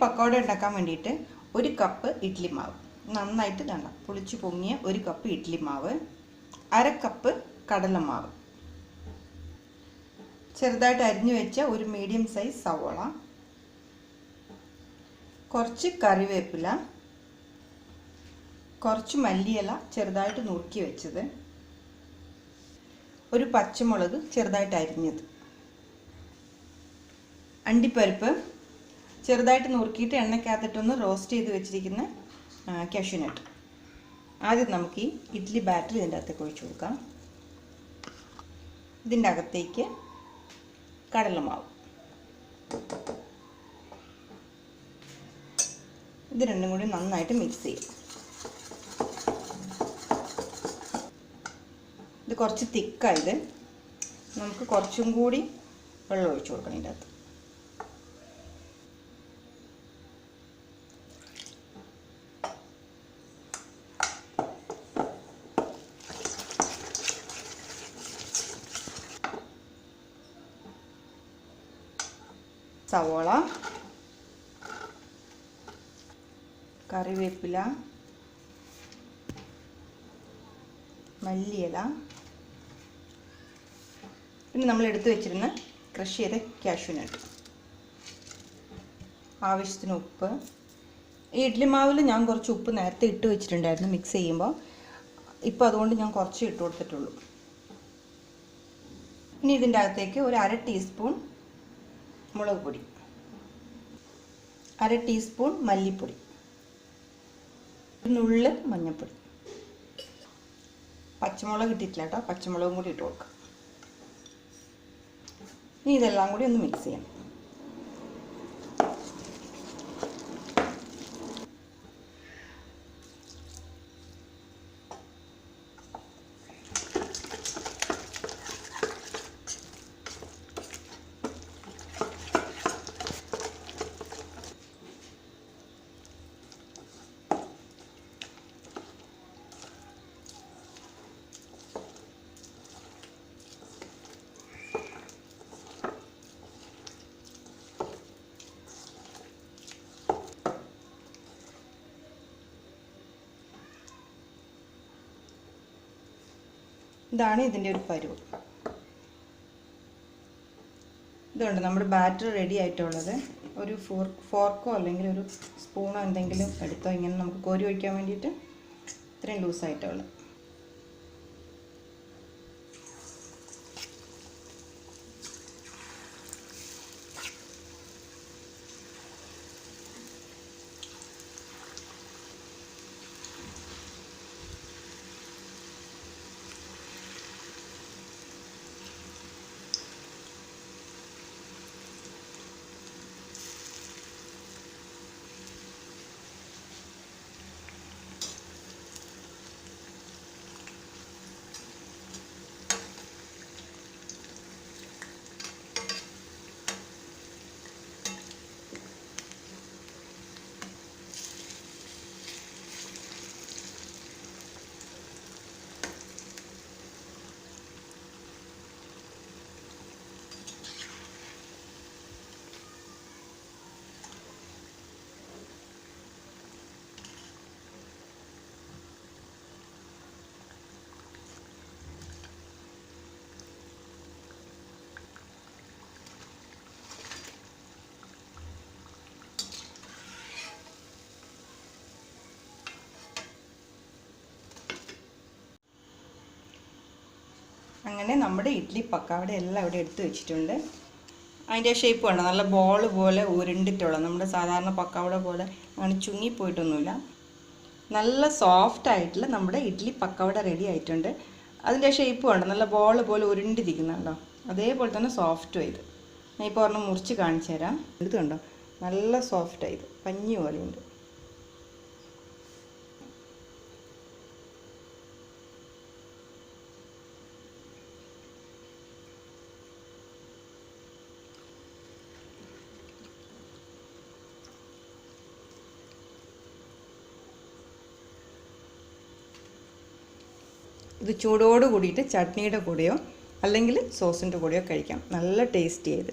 പക്കോട ഉണ്ടാക്കാൻ വേണ്ടിയിട്ട് 1 കപ്പ് ഇഡ്ഡലി മാവ് നന്നായിട്ട് ഇടണം. പുളിച്ച് പൊങ്ങിയ 1 കപ്പ് ഇഡ്ഡലി മാവ്, 1/2 കപ്പ് കടലമാവ്, ചെറുതായിട്ട് അരിഞ്ഞു വെച്ച ഒരു മീഡിയം സൈസ് സവോള, കുറച്ച് കറിവേപ്പില, കുറച്ച് മല്ലിയില ചെറുതായിട്ട് നുറുക്കി വെച്ചത്, ഒരു പച്ചമുളക് ചെറുതായിട്ട് അരിഞ്ഞത്, അണ്ടിപ്പരിപ്പ് ചെറുതായിട്ട് നുറുക്കിയിട്ട് എണ്ണയ്ക്കകത്തിട്ടൊന്ന് റോസ്റ്റ് ചെയ്ത് വെച്ചിരിക്കുന്ന കാഷ്യൂനട്ട്. ആദ്യം നമുക്ക് ഈ ഇഡ്ഡലി ബാറ്റർ ഇതിൻ്റെ അകത്തേക്ക് ഒഴിച്ചു കൊടുക്കാം. ഇതിൻ്റെ അകത്തേക്ക് കടലമാവ്, ഇത് രണ്ടും കൂടി നന്നായിട്ട് മിക്സ് ചെയ്യാം. ഇത് കുറച്ച് തിക്കായത്, നമുക്ക് കുറച്ചും കൂടി വെള്ളം ഒഴിച്ചു കൊടുക്കണം ഇതിൻ്റെ അകത്ത്. സവോള, കറിവേപ്പില, മല്ലിയില, പിന്നെ നമ്മൾ എടുത്തു വെച്ചിരുന്ന ക്രഷ് ചെയ്ത കാഷ്യൂനട്ട്, ആവശ്യത്തിന് ഉപ്പ്. ഈ ഇഡ്ഡലി മാവിൽ ഞാൻ കുറച്ച് ഉപ്പ് നേരത്തെ ഇട്ട് വെച്ചിട്ടുണ്ടായിരുന്നു മിക്സ് ചെയ്യുമ്പോൾ. ഇപ്പോൾ അതുകൊണ്ട് ഞാൻ കുറച്ച് ഇട്ട് കൊടുത്തിട്ടുള്ളൂ. ഇനി ഇതിൻ്റെ അകത്തേക്ക് ഒരു 1/2 ടീസ്പൂൺ മുളക് പൊടി, 1/2 ടീസ്പൂൺ മല്ലിപ്പൊടി, നുള്ള് മഞ്ഞൾപ്പൊടി, പച്ചമുളക് ഇട്ടിട്ടില്ല കേട്ടോ, പച്ചമുളകും കൂടി ഇട്ട് കൊടുക്കാം. ഇനി ഇതെല്ലാം കൂടി ഒന്ന് മിക്സ് ചെയ്യണം. ഇതാണ് ഇതിൻ്റെ ഒരു പരുവ്. ഇതുണ്ട് നമ്മുടെ ബാറ്റർ റെഡി ആയിട്ടുള്ളത്. ഒരു ഫോർക്കോ അല്ലെങ്കിൽ ഒരു സ്പൂണോ എന്തെങ്കിലും എടുത്തോ, ഇങ്ങനെ നമുക്ക് കോരി ഒഴിക്കാൻ വേണ്ടിയിട്ട്. ഇത്രയും ലൂസായിട്ടുള്ളത്. അങ്ങനെ നമ്മുടെ ഇഡ്ഡലി പക്കാവട എല്ലാം ഇവിടെ എടുത്ത് വെച്ചിട്ടുണ്ട്. അതിൻ്റെ ഷേപ്പ് വേണം, നല്ല ബോൾ പോലെ ഉരുണ്ടിട്ടുള്ള, നമ്മുടെ സാധാരണ പക്കാവട പോലെ അങ്ങനെ ചുങ്ങിപ്പോയിട്ടൊന്നുമില്ല. നല്ല സോഫ്റ്റ് ആയിട്ടുള്ള നമ്മുടെ ഇഡ്ഡലി പക്കാവട റെഡി ആയിട്ടുണ്ട്. അതിൻ്റെ ഷേപ്പ് വേണം, നല്ല ബോൾ പോലെ ഉരുണ്ടിരിക്കുന്നുണ്ടോ, അതേപോലെ തന്നെ സോഫ്റ്റും ആയത്. ഞാൻ ഇപ്പോൾ ഒരെണ്ണം മുറിച്ച് കാണിച്ചു തരാം. ഇത് കണ്ടോ, നല്ല സോഫ്റ്റായത്, പഞ്ഞി പോലെയുണ്ട്. ഇത് ചൂടോട് കൂടിയിട്ട് ചട്നിയുടെ കൂടെയോ അല്ലെങ്കിൽ സോസിൻ്റെ കൂടെയോ കഴിക്കാം. നല്ല ടേസ്റ്റി ആയത്.